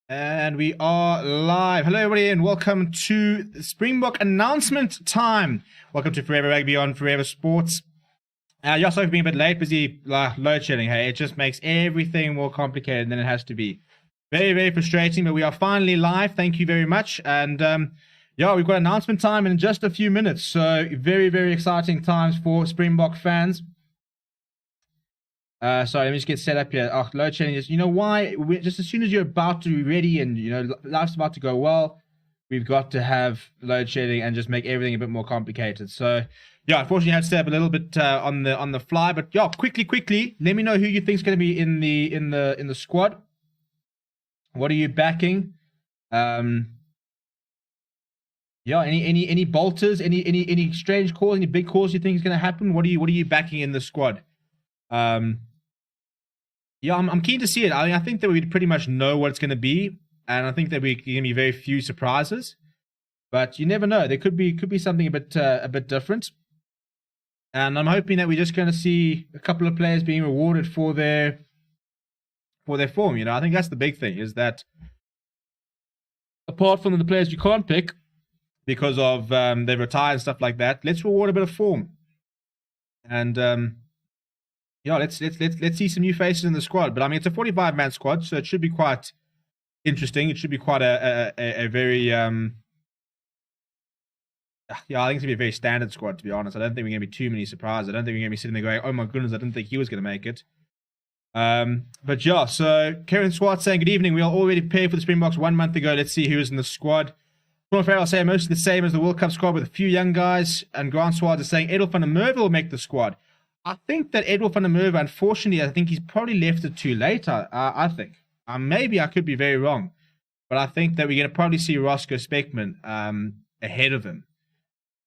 And we are live. Hello, everybody, and welcome to Springbok announcement time. Welcome to Forever Rugby on Forever Sports. Sorry for being a bit late, busy load shedding. Hey, it just makes everything more complicated than it has to be. Very, very frustrating, but we are finally live. Thank you very much. And we've got announcement time in just a few minutes. So very, very exciting times for Springbok fans. Sorry, let me just get set up here. Oh, load shedding is, you know why? Just as soon as you're about to be ready and, life's about to go well, we've got to have load shedding and just make everything a bit more complicated. So, yeah, unfortunately, I had to stay up a little bit on the fly. But, yeah, quickly, let me know who you think is going to be in the squad. What are you backing? Any bolters? Any strange calls? Any big calls you think is going to happen? What are you backing in the squad? I'm keen to see it. I think that we pretty much know what it's going to be, and I think that we're going to be very few surprises. But you never know. There could be something a bit different. And I'm hoping that we're just going to see a couple of players being rewarded for their form. I think that's the big thing, is that apart from the players you can't pick because of they retire and stuff like that, let's reward a bit of form. And let's see some new faces in the squad. But I mean, it's a 45-man squad, so it should be quite interesting. It should be quite a very I think it's gonna be a very standard squad, to be honest. I don't think we're gonna be too many surprises. I don't think we're gonna be sitting there going, "Oh my goodness, I didn't think he was gonna make it." But yeah, so Karen Swart saying, "Good evening. We are already prepared for the Springboks 1 month ago. Let's see who is in the squad." Sean Farrell saying mostly the same as the World Cup squad with a few young guys. And Grant Swart is saying Edel van der Merwe will make the squad. I think that Edel van der Merwe, unfortunately, I think he's probably left it too late. I think. Maybe I could be very wrong. But I think that we're going to probably see Roscoe Speckman ahead of him.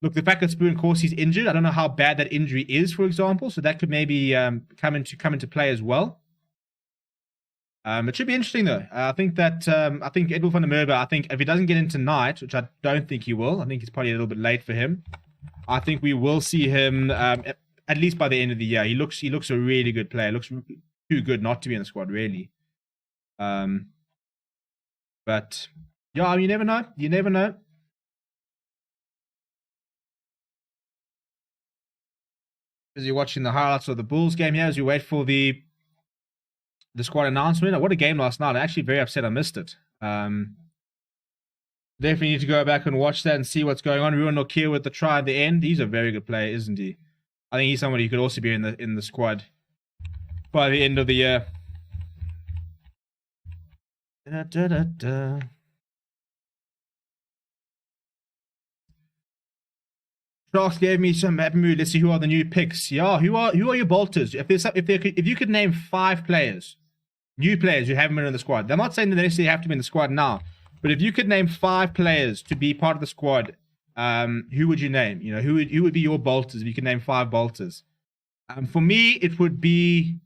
Look, the fact that Spoon Corsey's injured, I don't know how bad that injury is, for example. So that could maybe come into play as well. It should be interesting, though. I think Edel van der Merwe, I think if he doesn't get in tonight, which I don't think he will, I think it's probably a little bit late for him. I think we will see him at least by the end of the year. He looks a really good player. Looks too good not to be in the squad, really. But yeah, I mean, you never know. You never know. As you're watching the highlights of the Bulls game here, as you wait for the squad announcement. What a game last night. I'm actually very upset I missed it. Definitely need to go back and watch that and see what's going on. Ruan Nokia with the try at the end. He's a very good player, isn't he? I think he's somebody who could also be in the squad by the end of the year. Sharks gave me some happy mood. Let's see who are the new picks. Yeah, who are your bolters? If you could name 5 players, new players who haven't been in the squad. I'm not saying that they necessarily have to be in the squad now, but if you could name 5 players to be part of the squad, who would you name? Who would be your bolters if you could name 5 bolters? For me, it would be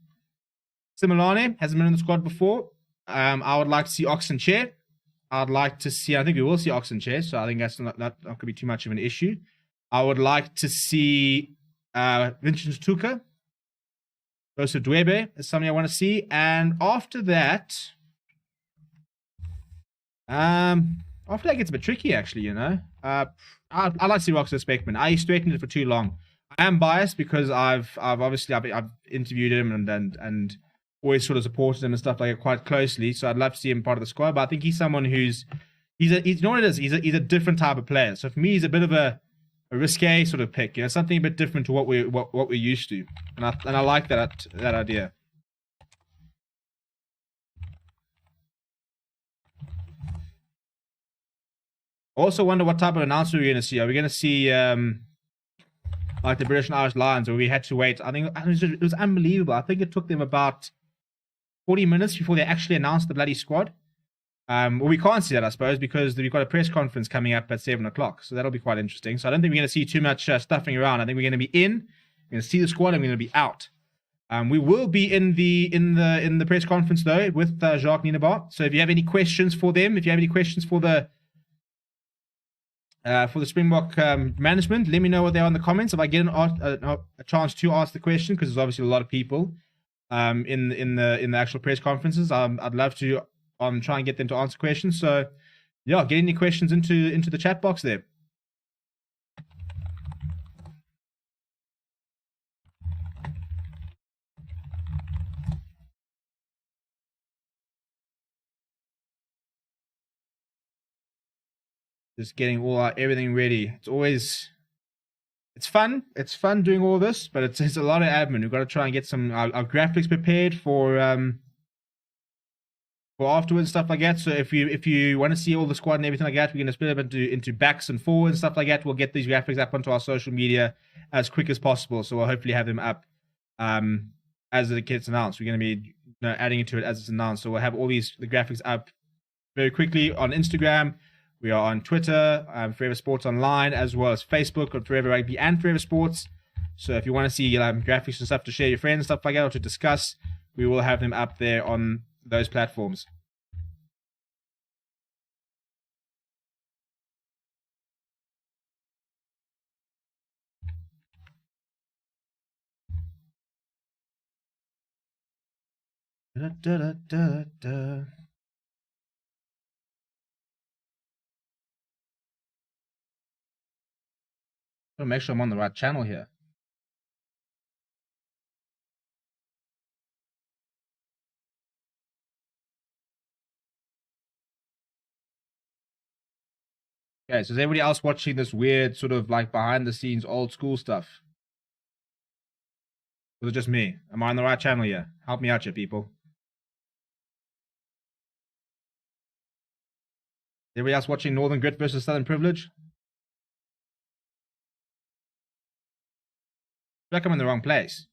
Similane. Hasn't been in the squad before. I would like to see Oxenchair. I think we will see Oxenchair, so I think that's not going to be too much of an issue. I would like to see Vincent Tuka. Joseph Dwebe is something I want to see. And after that gets a bit tricky, actually, I'd like to see Roscoe Speckman. I used to wait it for too long. I am biased because I've interviewed him and always sort of supported him and stuff like that quite closely. So I'd love to see him part of the squad. But I think he's someone he's you know what it is? He's a different type of player. So for me, he's a bit of a risque sort of pick. Something a bit different to what we're used to. And I like that idea. I also wonder what type of announcement we're going to see. Are we going to see like the British and Irish Lions, where we had to wait? I think it was unbelievable. I think it took them about 40 minutes before they actually announced the bloody squad. Well, we can't see that, I suppose, because we've got a press conference coming up at 7 o'clock. So that'll be quite interesting. So I don't think we're going to see too much stuffing around. I think we're going to be in, we're going to see the squad, and we're going to be out. We will be in the press conference, though, with Jacques Nienaber. So if you have any questions for them, if you have any questions for the Springbok management, let me know what they are in the comments. If I get a chance to ask the question, because there's obviously a lot of people in the actual press conferences, I'd love to try and get them to answer questions. So, yeah, get any questions into the chat box there. Just getting everything ready. It's fun. It's fun doing all this, but it's a lot of admin. We've got to try and get our graphics prepared for afterwards, stuff like that. So if you want to see all the squad and everything like that, we're going to split up into backs and forwards and stuff like that. We'll get these graphics up onto our social media as quick as possible. So we'll hopefully have them up as it gets announced. We're going to be adding into it as it's announced. So we'll have all the graphics up very quickly on Instagram. We are on Twitter, Forever Sports Online, as well as Facebook on Forever Rugby and Forever Sports. So if you want to see graphics and stuff to share your friends and stuff like that, or to discuss, we will have them up there on those platforms. Da, da, da, da. I'll make sure I'm on the right channel here. Okay, so is everybody else watching this weird sort of like behind the scenes old school stuff? Or is it just me? Am I on the right channel here? Help me out here, people. Everybody else watching Northern Grit versus Southern Privilege? I feel like I'm in the wrong place.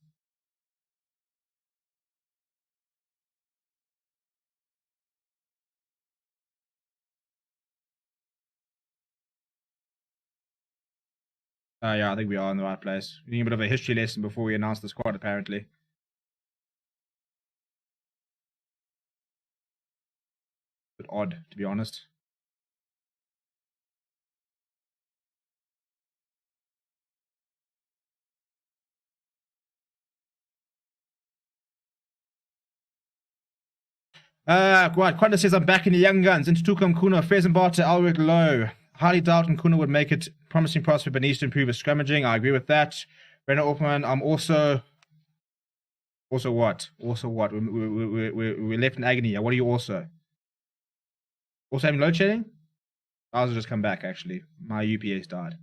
Yeah, I think we are in the right place. We need a bit of a history lesson before we announce the squad, apparently. A bit odd, to be honest. Right, Quanta says, I'm back in the young guns. Into Tukam Kuna, Fezenbata, Alric Low. Highly doubt Kuna would make it. Promising prospect, but needs to improve his scrummaging. I agree with that. Renner Orpman, I'm also what? Also what? We're left in agony. What are you also? Also having load shedding? Ours will just come back, actually. My UPS died.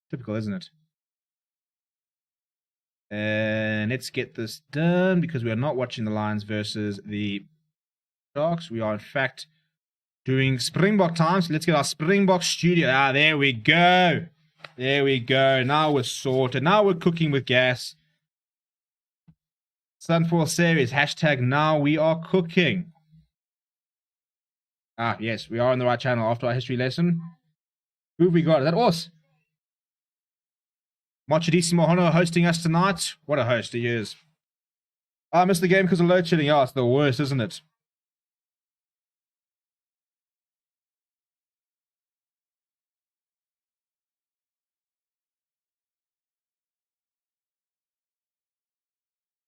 Typical, isn't it? And let's get this done because we are not watching the Lions versus the Sharks. We are, in fact, doing Springbok time. So let's get our Springbok studio. Ah, there we go. There we go. Now we're sorted. Now we're cooking with gas. Sunfall series. Hashtag now we are cooking. Ah, yes. We are on the right channel after our history lesson. Who have we got? Is that us? Machidissimo Hono hosting us tonight. What a host he is. I missed the game because of load shedding. Oh, it's the worst, isn't it?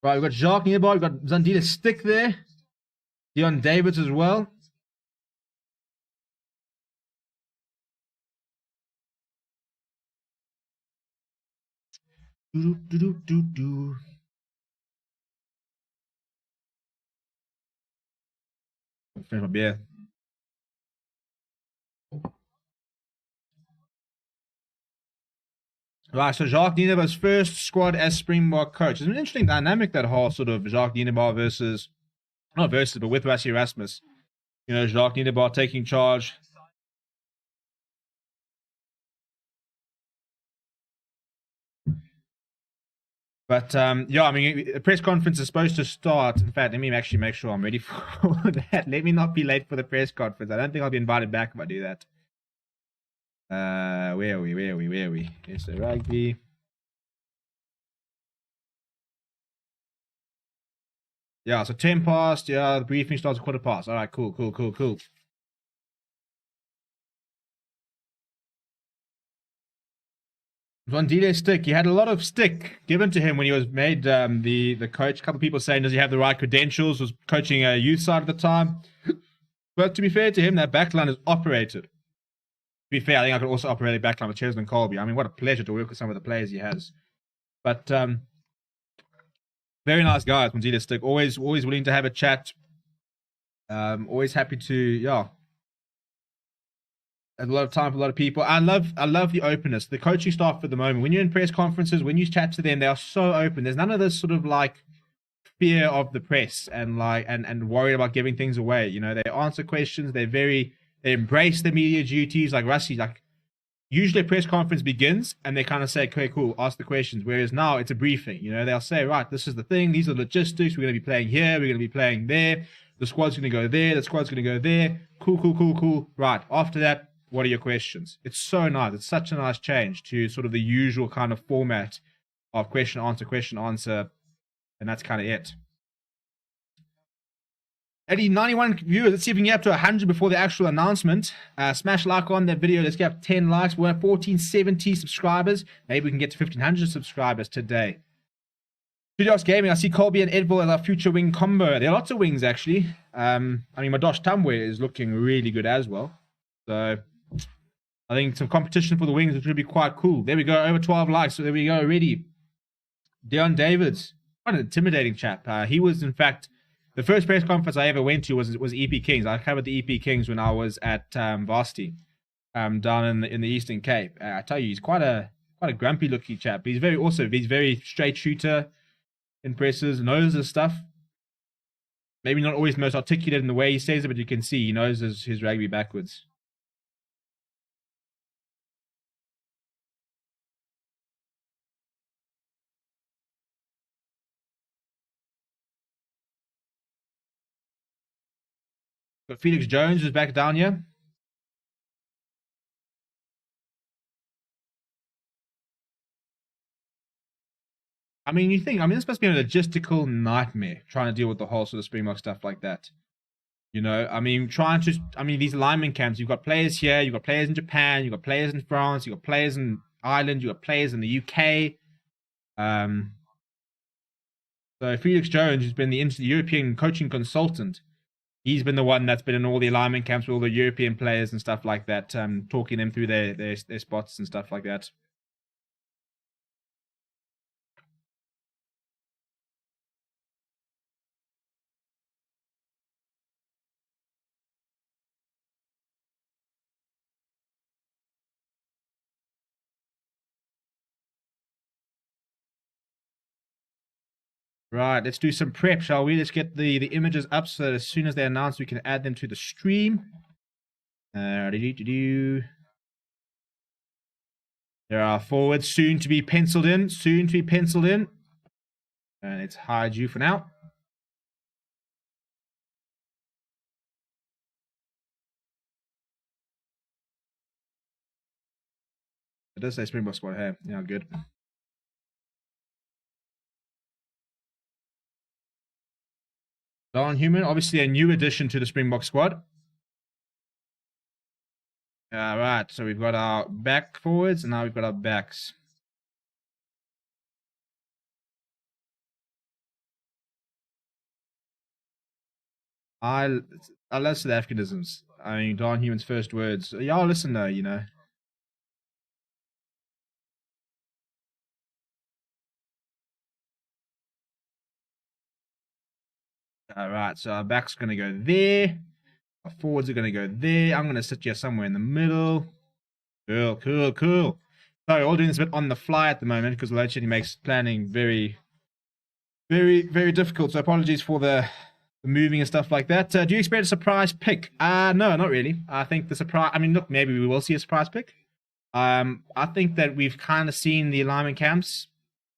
Right, we've got Jacques nearby, we've got Zandila Stick there. Dion Davids as well. Do. Finish my beer. Right, so Jacques Nienaber's first squad as Springbok coach. It's an interesting dynamic, that whole sort of Jacques Nienaber versus, not versus, but with Rassie Erasmus. You know, Jacques Nienaber taking charge. But, yeah, I mean, the press conference is supposed to start. In fact, let me actually make sure I'm ready for that. Let me not be late for the press conference. I don't think I'll be invited back if I do that. Where are we? It's the rugby. Yeah, so 10 past. Yeah, the briefing starts at quarter past. All right, cool. Zondile Stick. He had a lot of stick given to him when he was made the coach. A couple of people saying, does he have the right credentials? Was coaching a youth side at the time. But to be fair to him, that backline is operated. To be fair, I think I could also operate a backline with Cheslin Colby. I mean, what a pleasure to work with some of the players he has. But very nice guys, Mzila Stick. Always willing to have a chat. Always happy to, yeah. A lot of time for a lot of people. I love the openness. The coaching staff at the moment, when you're in press conferences, when you chat to them, they are so open. There's none of this sort of like fear of the press and like and worried about giving things away. You know, they answer questions. They embrace the media duties. Like Rusty, like usually a press conference begins and they kind of say, okay, cool, ask the questions. Whereas now it's a briefing. You know, they'll say, right, this is the thing. These are the logistics. We're going to be playing here. We're going to be playing there. The squad's going to go there. The squad's going to go there. Cool. Right. After that, what are your questions? It's so nice. It's such a nice change to sort of the usual kind of format of question, answer. And that's kind of it. Eddie, 91 viewers. Let's see if we can get up to 100 before the actual announcement. Smash like on that video. Let's get up 10 likes. We're at 1470 subscribers. Maybe we can get to 1500 subscribers today. Studios Gaming. I see Colby and Edville as our future wing combo. There are lots of wings, actually. I mean, Madosh Tambwe is looking really good as well. So I think some competition for the wings, which would be quite cool. There we go. Over 12 likes. So there we go already. Dion Davids. What an intimidating chap. He was, in fact, the first press conference I ever went to was EP Kings. I covered the EP Kings when I was at Varsity down in the Eastern Cape. I tell you, he's quite a grumpy looking chap. He's very straight shooter in presses, knows his stuff. Maybe not always most articulate in the way he says it, but you can see he knows his rugby backwards. Got Felix Jones who's back down here. I mean, this must be a logistical nightmare trying to deal with the whole sort of Springbok stuff like that. You know, I mean, these alignment camps, you've got players here, you've got players in Japan, you've got players in France, you've got players in Ireland, you've got players in the UK. So Felix Jones, who's been the European coaching consultant, he's been the one that's been in all the alignment camps with all the European players and stuff like that, talking them through their spots and stuff like that. Right, let's do some prep, shall we? Let's get the images up so that as soon as they're announced, we can add them to the stream. There are forwards soon to be penciled in. And let's hide you for now. It does say Springbok squad here. Yeah, good. Don Human, obviously a new addition to the Springbok squad. All right, so we've got our back forwards, and now we've got our backs. I love South Africanisms. I mean, Don Human's first words. Y'all listen though, you know. All right, so our back's going to go there. Our forwards are going to go there. I'm going to sit here somewhere in the middle. Cool. Sorry, all doing this a bit on the fly at the moment because load shedding makes planning very, very difficult. So apologies for the moving and stuff like that. Do you expect a surprise pick? No, not really. I think the surprise... I mean, look, maybe we will see a surprise pick. I think that we've kind of seen the alignment camps.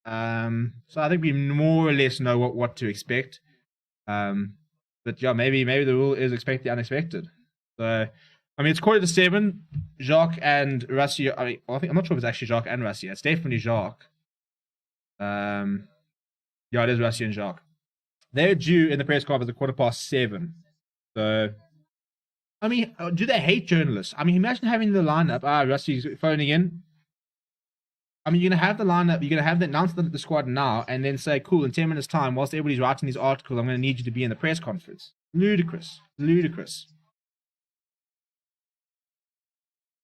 So I think we more or less know what to expect. But yeah, maybe the rule is expect the unexpected. So, I mean, it's 7:15. Jacques and Rassi. I'm not sure if it's actually Jacques and Rassi. It's definitely Jacques. Yeah, it is Rassi and Jacques. They're due in the press conference at 7:15. So, I mean, do they hate journalists? I mean, imagine having the lineup. Rassi's phoning in. I mean, you're going to have the lineup, you're going to have announce the squad now, and then say, cool, in 10 minutes' time, whilst everybody's writing these articles, I'm going to need you to be in the press conference. Ludicrous.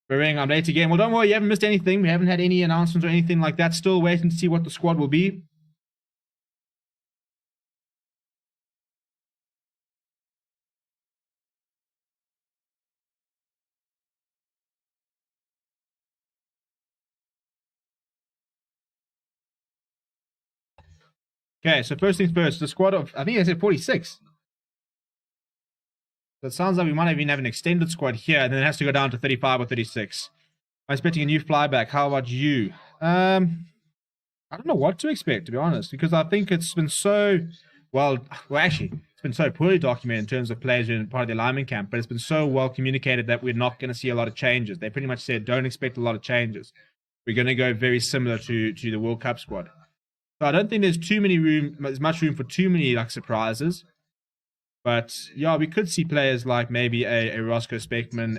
Ring, I'm late again. Well, don't worry, you haven't missed anything. We haven't had any announcements or anything like that. Still waiting to see what the squad will be. Okay, so first things first, the squad of, I think I said 46. So it sounds like we might even have an extended squad here, and then it has to go down to 35 or 36. I'm expecting a new flyback. How about you? I don't know what to expect, to be honest, because I think it's been so, well, actually, it's been so poorly documented in terms of players in part of the alignment camp, but it's been so well communicated that we're not going to see a lot of changes. They pretty much said, don't expect a lot of changes. We're going to go very similar to the World Cup squad. So I don't think there's much room for too many like surprises. But yeah, we could see players like maybe a Roscoe Speckman,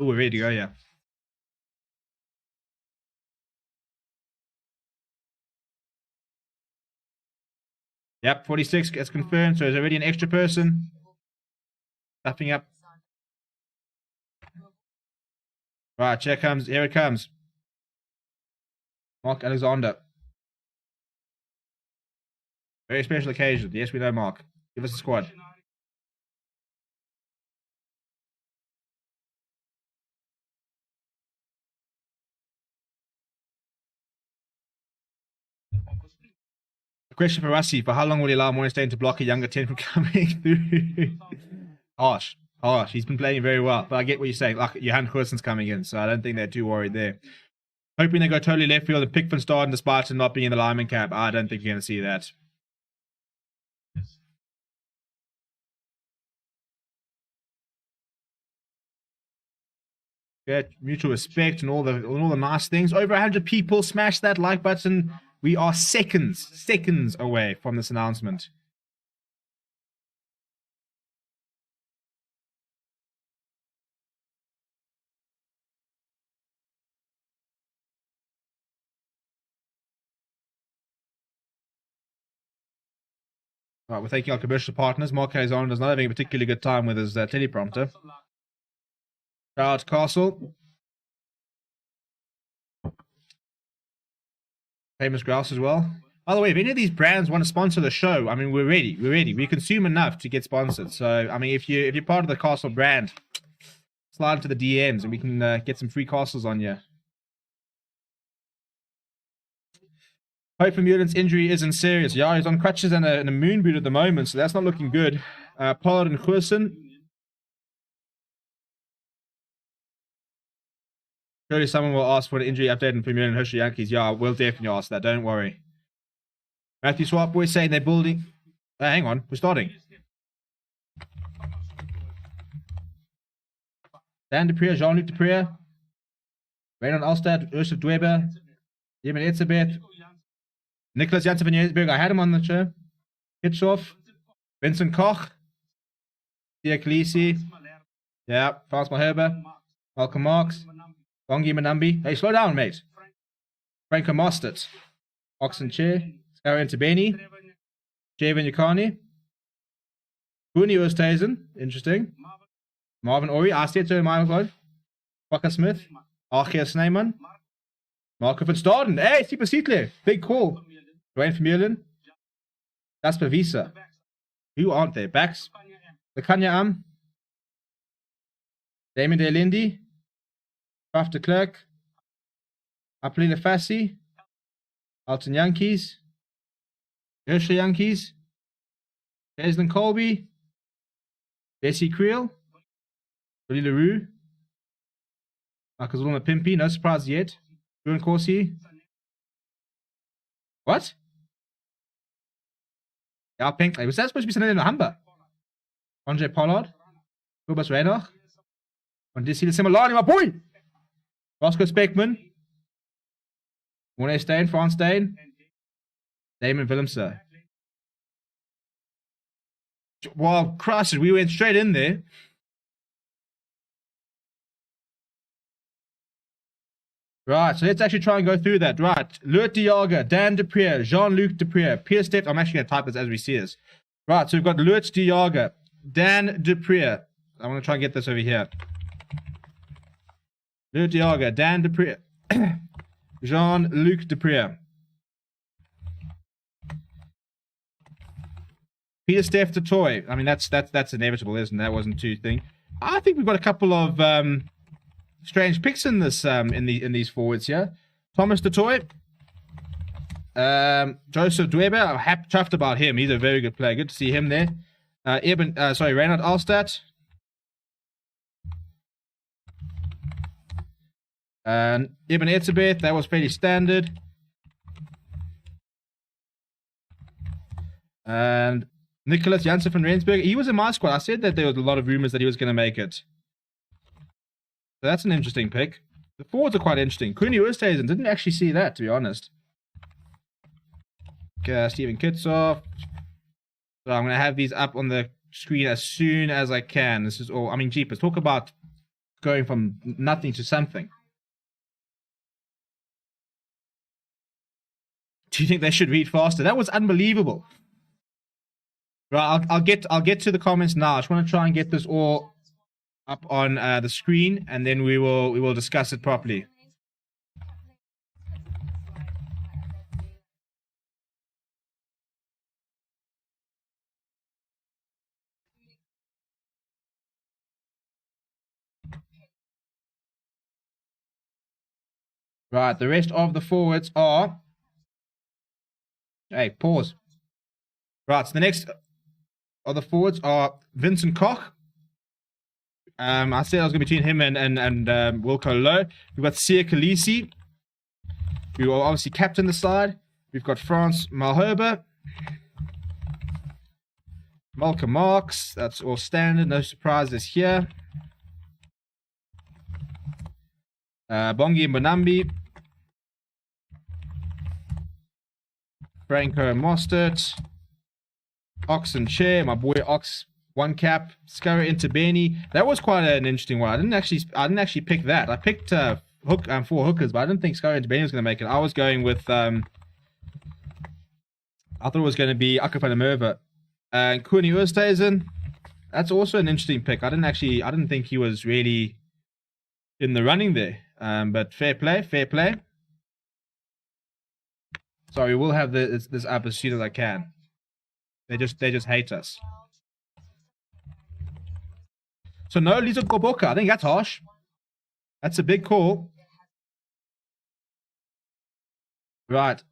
oh, we're ready to go, yeah. Yep, 46 gets confirmed, so there's already an extra person. Stuffing up. Right, here it comes. Mark Alexander. Very special occasion. Yes, we know, Mark. Give us a squad. A question for Rassi. For how long will he allow Moynistein to block a younger 10 from coming through? Harsh. He's been playing very well. But I get what you're saying. Like, Johan Goosen's coming in, so I don't think they're too worried there. Hoping they go totally left field and pick Van Staden despite him not being in the lineman camp. I don't think you're going to see that. Get mutual respect and all the nice things. Over 100 people. Smash that like button. We are seconds away from this announcement. Right, we're taking our commercial partners. Mark Alexander is not having a particularly good time with his teleprompter. Shout out Castle. Famous Grouse as well. By the way, if any of these brands want to sponsor the show, I mean, we're ready. We consume enough to get sponsored. So, I mean, if you're part of the Castle brand, slide into the DMs and we can get some free castles on you. Hope Vermeulen's injury isn't serious. Yeah, he's on crutches and a moon boot at the moment, so that's not looking good. Pollard and Goosen. Surely someone will ask for an injury update on Vermeulen and Hershey Yankees. Yeah, we'll definitely ask that. Don't worry. Matthew Swap boys saying they're building. Hang on, we're starting. Dan Deprier, Jean-Luc Deprier, Reynon Alstad, Ursula Dweber, Jemen Etzebeth, Nicholas Janssen van Jersberg. I had him on the show. Hitchhoff, Vincent Koch, Tia Khaleesi, yeah, Frans Malherbe, Malcolm Marks, Bongi Manambi. Hey, slow down, mate. Franco Mostert, Oxen Chair, Scarra Ntebeni, Javen Yakani, Booney Oosthuizen, interesting. Marvin Ori, Asteto, Michael Walker Smith, Archie Snyman, Marco van Staden. Hey, Super Seatley, big call. Dwayne Vermeulen, Jasper Visa. Who aren't they? Backs, Lekanya Am, Damon De Lindy, Kraft de Klerk, Apelina Fassi, Alton Yankees, Hershey Yankees, Jaslyn Colby, Jesse Creel, Billy LaRue, Marcus Ulma Pimpy, no surprise yet. Bruin Corsi. What? Ja, Pink. Was that supposed to be something in the Humber? Andre Pollard, Rubas Reinach, und das hier ist Simulani, my boy! Roscoe Speckman, Mornay Stain, Frans Stain, Damon Willemse. Well, crushes, we went straight in there. Right, so let's actually try and go through that. Right, Loert de Jager, Dan Deprier, Jean-Luc Deprier, Pierre Steph. I'm actually going to type this as we see this. Right, so we've got Loert de Jager, Dan Deprier. I'm going to try and get this over here. Lou Diaga, Dan Dupree, Jean-Luc Dupree, Peter Steph Toy. I mean, that's inevitable, isn't it? That wasn't too thing. I think we've got a couple of strange picks in this in these forwards here. Thomas Toy, Joseph Dweber. I'm chuffed about him. He's a very good player. Good to see him there. Reinhard Alstadt. And Ibn Etzebeth, that was fairly standard. And Nicholas Janssen van Rensburg, he was in my squad. I said that there was a lot of rumors that he was going to make it. So that's an interesting pick. The forwards are quite interesting. Kuni Oosthuizen, didn't actually see that, to be honest. Okay, Steven Kitsoff. So I'm going to have these up on the screen as soon as I can. This is all, I mean, jeepers, talk about going from nothing to something. Do you think they should read faster? That was unbelievable. Right, I'll get to the comments now. I just want to try and get this all up on the screen, and then we will discuss it properly. Right, the rest of the forwards are. Hey, pause. Right, so the next of the forwards are Vincent Koch. I said I was going to be between him and Wilco Lowe. We've got Sia Khaleesi, who will obviously captain the side. We've got France Malherbe, Malcolm Marks. That's all standard. No surprises here. Bongi Mbonambi, Franco Mostert, Ox and Chair, my boy Ox, one cap, Scurry into Benny. That was quite an interesting one. I didn't actually pick that. I picked four hookers, but I didn't think Scurry into Benny was going to make it. I was going with I thought it was going to be Akker van der Merwe and Kuni Oosthuizen. That's also an interesting pick. I didn't think he was really in the running there. But fair play, fair play. Sorry, we'll have this up as soon as I can. They just hate us. So no Lizo Goboka. I think that's harsh. That's a big call. Right.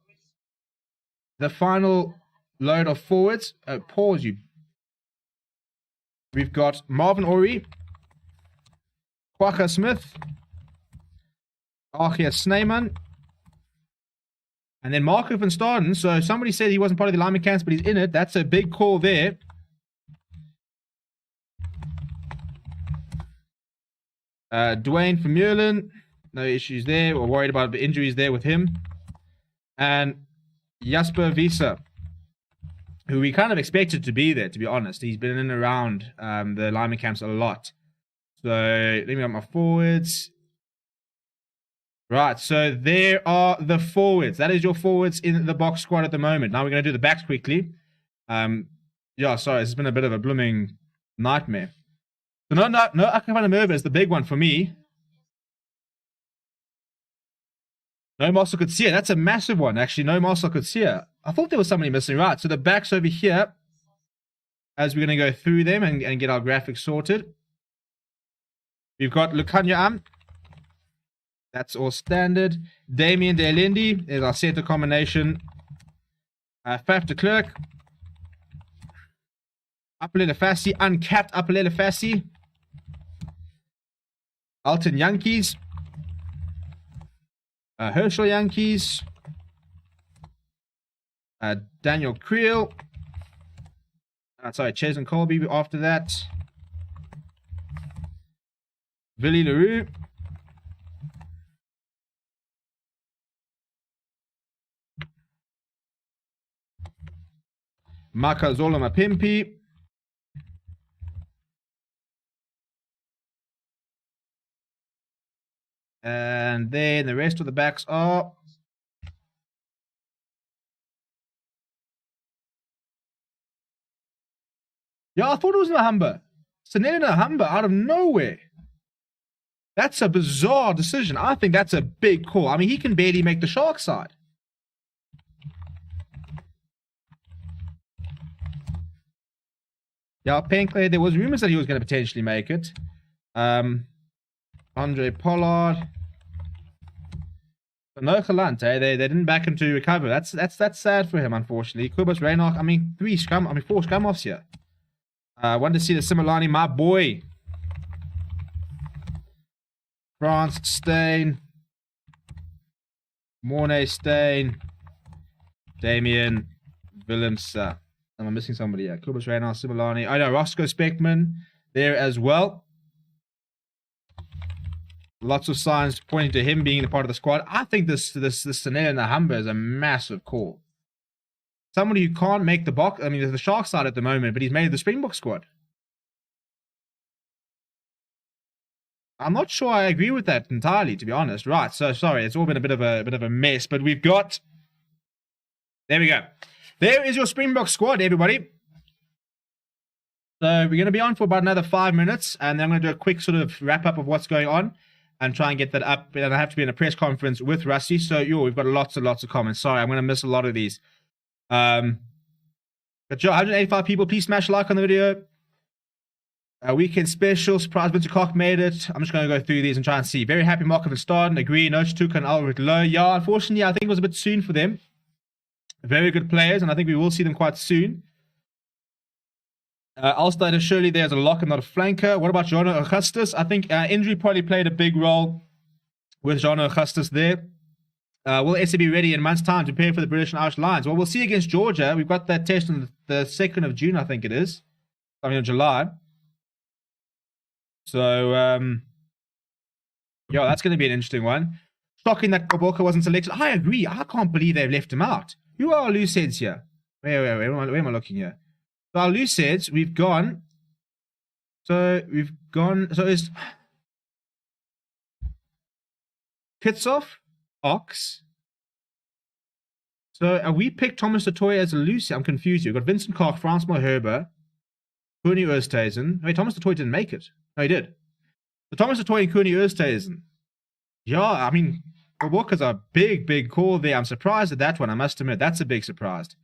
The final load of forwards. Pause you. We've got Marvin Orie, Kwagga Smith, Archie Snyman, and then Marco van Staden. So somebody said he wasn't part of the lineman camps, but he's in it. That's a big call there. Dwayne Vermeulen, no issues there. We're worried about the injuries there with him. And Jasper Visa, who we kind of expected to be there, to be honest. He's been in and around the lineman camps a lot. So let me get my forwards. Right, so there are the forwards. That is your forwards in the box squad at the moment. Now we're going to do the backs quickly. Yeah, sorry, this has been a bit of a blooming nightmare. So no Akker van der Merwe is the big one for me. No Marcel Coetzee. That's a massive one, actually. No Marcel Coetzee. I thought there was somebody missing. Right, so the backs over here, as we're going to go through them and get our graphics sorted. We've got Lukhanyo Am. That's all standard. Damien De Allende is our center combination. Faf de Klerk. Apelele Fassi, uncapped Apelele Fassi. Alton Yankees. Herschel Yankees. Daniel Creel. Sorry, Chesn Colby after that. Willie Leroux. Makazola Mapimpi. And then the rest of the backs are yeah, I thought it was Nahamba. Sanele Nahamba out of nowhere. That's a bizarre decision. I think that's a big call. I mean, he can barely make the Shark side. Yeah, Penkley, there was rumors that he was going to potentially make it. Andre Pollard. But no Galante, they didn't back him to recover. That's sad for him, unfortunately. Kubas Reinach, I mean, 4 scrum offs here. I wanted to see the Similani, my boy. France, Stain. Mornay, Stain. Damien, Willemsa. Am I missing somebody here? Kubas Reinach, Similani. I know, Roscoe Speckman there as well. Lots of signs pointing to him being a part of the squad. I think this Sanel Nahamba is a massive call. Somebody who can't make the box. I mean, there's the Shark side at the moment, but he's made the Springbok squad. I'm not sure I agree with that entirely, to be honest. Right, so sorry, it's all been a bit of a mess, but we've got. There we go. There is your Springbok squad, everybody. So we're going to be on for about another 5 minutes, and then I'm going to do a quick sort of wrap up of what's going on and try and get that up. And I have to be in a press conference with Rusty. So, we've got lots and lots of comments. Sorry, I'm going to miss a lot of these. But, 185 people, please smash a like on the video. Weekend special, surprise Winter Cock made it. I'm just going to go through these and try and see. Very happy Markov and Staden, agree. Noach Tuka and Albert Low. Yeah, unfortunately, I think it was a bit soon for them. Very good players, and I think we will see them quite soon. Ulster, surely there's a lock and not a flanker. What about Jono Augustus? I think injury probably played a big role with Jono Augustus there. Will SA be ready in a month's time to prepare for the British and Irish Lions? Well, we'll see against Georgia. We've got that test on the 2nd of June, I think it is. I mean, July. So, that's going to be an interesting one. Shocking that Gqoboka wasn't selected. I agree. I can't believe they've left him out. Who are our loose heads here? Where am I looking here? So our loose heads, we've gone. So it's Kitsov, Ox. So we picked Thomas Latoya as a loose. I'm confused. We've got Vincent Clark, Frans Malherbe, Cooney Oosthuizen. Wait, Thomas Latoya didn't make it. No, he did. So Thomas Latoya and Cooney Oosthuizen. Yeah, I mean, Gqoboka's a big call there. I'm surprised at that one. I must admit, that's a big surprise.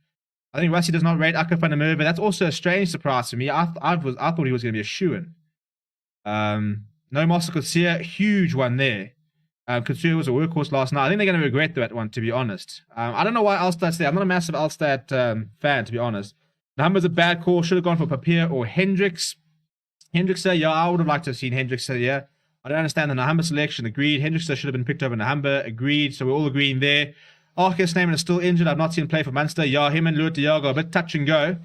I think Rassie does not rate Aka van der Merwe. That's also a strange surprise to me. I thought he was going to be a shoo-in. No Marcel Kutsia, huge one there. Kutsia was a workhorse last night. I think they're going to regret that one, to be honest. I don't know why Alstad's there. I'm not a massive Alstad fan, to be honest. Nahamba's a bad call. Should have gone for Papier or Hendricks. Hendricks, yeah, I would have liked to have seen Hendricks, yeah. I don't understand the Nahamba selection. Agreed. Hendricks should have been picked over Nahamba. Agreed. So we're all agreeing there. Arcus Neyman is still injured. I've not seen him play for Munster. Yeah, him and Luat Diago, a bit touch and go.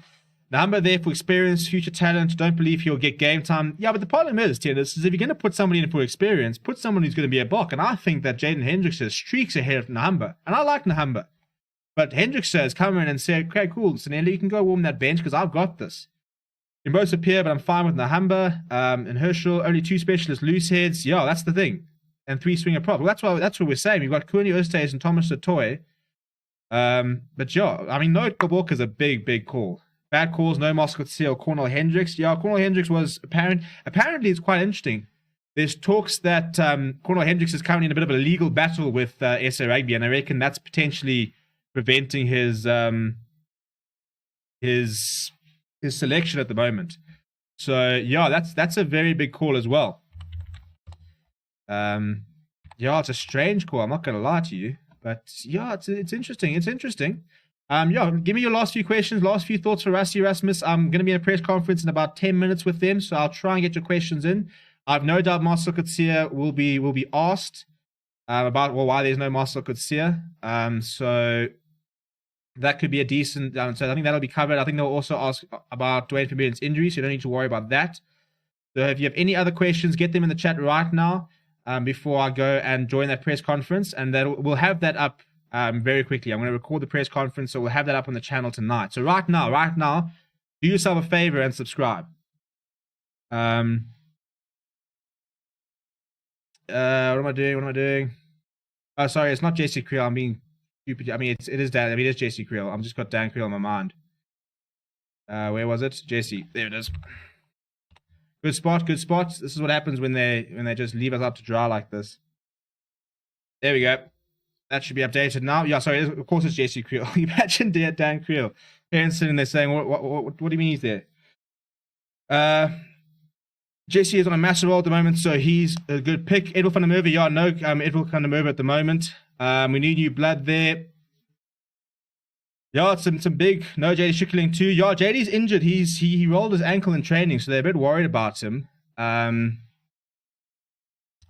Nahamba there for experience, future talent. Don't believe he'll get game time. Yeah, but the problem is, Tiernus, is if you're going to put somebody in for experience, put someone who's going to be a Bok. And I think that Jaden Hendricks is streaks ahead of Nahamba. And I like Nahamba. But Hendricks says, come in and say, okay, cool, Sanelli, you can go warm that bench because I've got this. In both appear, but I'm fine with Nahamba. And Herschel, only 2 specialist loose heads. Yeah, that's the thing. And 3 swinger prop. Well, that's what we're saying. We've got Cooney Oosthuizen and Thomas Latoy. But yeah, I mean, no Gqoboka is a big call. Bad calls, no Moscow Seal, Cornel Hendricks. Yeah, Cornel Hendricks was apparently it's quite interesting. There's talks that Cornel Hendricks is currently in a bit of a legal battle with SA Rugby, and I reckon that's potentially preventing his selection at the moment. So yeah, that's a very big call as well. Yeah, it's a strange call. I'm not going to lie to you, but yeah, it's interesting. It's interesting. Yeah, give me your last few questions, last few thoughts for Rusty Rasmus. I'm going to be in a press conference in about 10 minutes with them, so I'll try and get your questions in. I've no doubt Marcel Kutsia will be asked about why there's no Marcel Kutsia. So that could be a decent. So I think that'll be covered. I think they'll also ask about Dwayne Vermeulen's injury, so you don't need to worry about that. So if you have any other questions, get them in the chat right now before I go and join that press conference, and we'll have that up very quickly. I'm going to record the press conference, so we'll have that up on the channel tonight. So right now, do yourself a favor and subscribe. What am I doing? Oh, sorry, it's not JC Creel. I'm being stupid. I mean, it is Dan. I mean, it is JC Creel. I'm just got Dan Creel in my mind. Where was it? JC. There it is. Good spot, good spot. This is what happens when they just leave us out to dry like this. There we go. That should be updated now. Yeah, sorry, of course it's JC Creel. Imagine Dan Creel. Parents sitting there saying, what do you mean he's there? JC is on a massive roll at the moment, so he's a good pick. Edwil van der Merwe, yeah, no Edwil van der Merwe at the moment. We need new blood there. Yeah, some big. No, JD Schikkeling too. Yeah, JD's injured. He rolled his ankle in training, so they're a bit worried about him.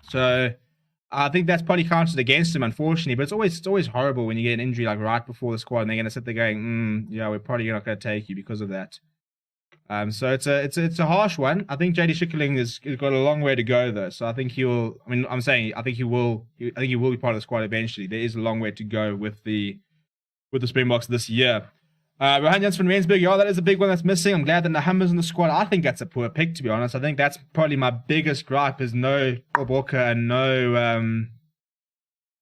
So I think that's probably counted against him, unfortunately. But it's always horrible when you get an injury like right before the squad, and they're going to sit there going, yeah, we're probably not going to take you because of that. So it's a harsh one. I think JD Schikkeling has got a long way to go though. So I think he will. I mean, I'm saying I think he will be part of the squad eventually. There is a long way to go with the Springboks this year. Rohan Jans van Rensburg, yeah, that is a big one that's missing. I'm glad that Nahamba's in the squad. I think that's a poor pick, to be honest. I think that's probably my biggest gripe is no Boka and no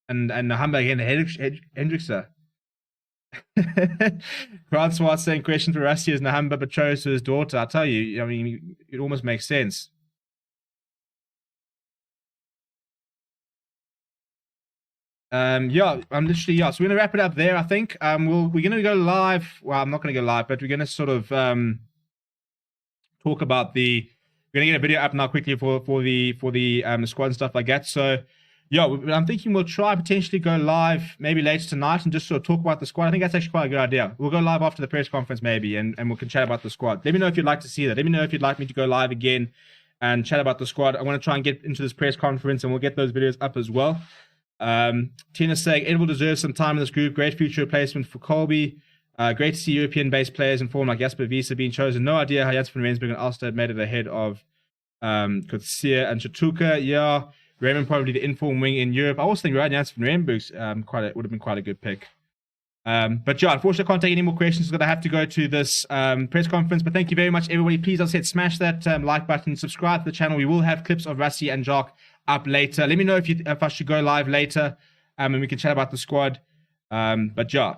and Nahamba again, Hendrickse. Francois saying question for Rusty is Nahamba betrothed to his daughter. I tell you, I mean, it almost makes sense. Yeah, I'm literally, yeah, so we're gonna wrap it up there, I think. We're gonna go live. Well, I'm not gonna go live, but we're gonna sort of talk about we're gonna get a video up now quickly for the squad and stuff like that. So yeah, I'm thinking we'll try potentially go live maybe later tonight and just sort of talk about the squad. I think that's actually quite a good idea. We'll go live after the press conference maybe, and we can chat about the squad. Let me know if you'd like to see that. Let me know if you'd like me to go live again and chat about the squad. I want to try and get into this press conference, and we'll get those videos up as well. Tina's saying Edwil deserves some time in this group. Great future replacement for Colby. Great to see European-based players in form like Jasper Wiese being chosen. No idea how Jans van Rensburg and Alstad made it ahead of Coetzee and Chatuka. Yeah, Raymond probably the inform wing in Europe. I also think Jans van Rensburg would have been quite a good pick. But yeah, unfortunately, I can't take any more questions. I'm going to have to go to this press conference. But thank you very much, everybody. Please, as I said, smash that like button, subscribe to the channel. We will have clips of Rassie and Jacques up later. Let me know if I should go live later, and we can chat about the squad. But yeah.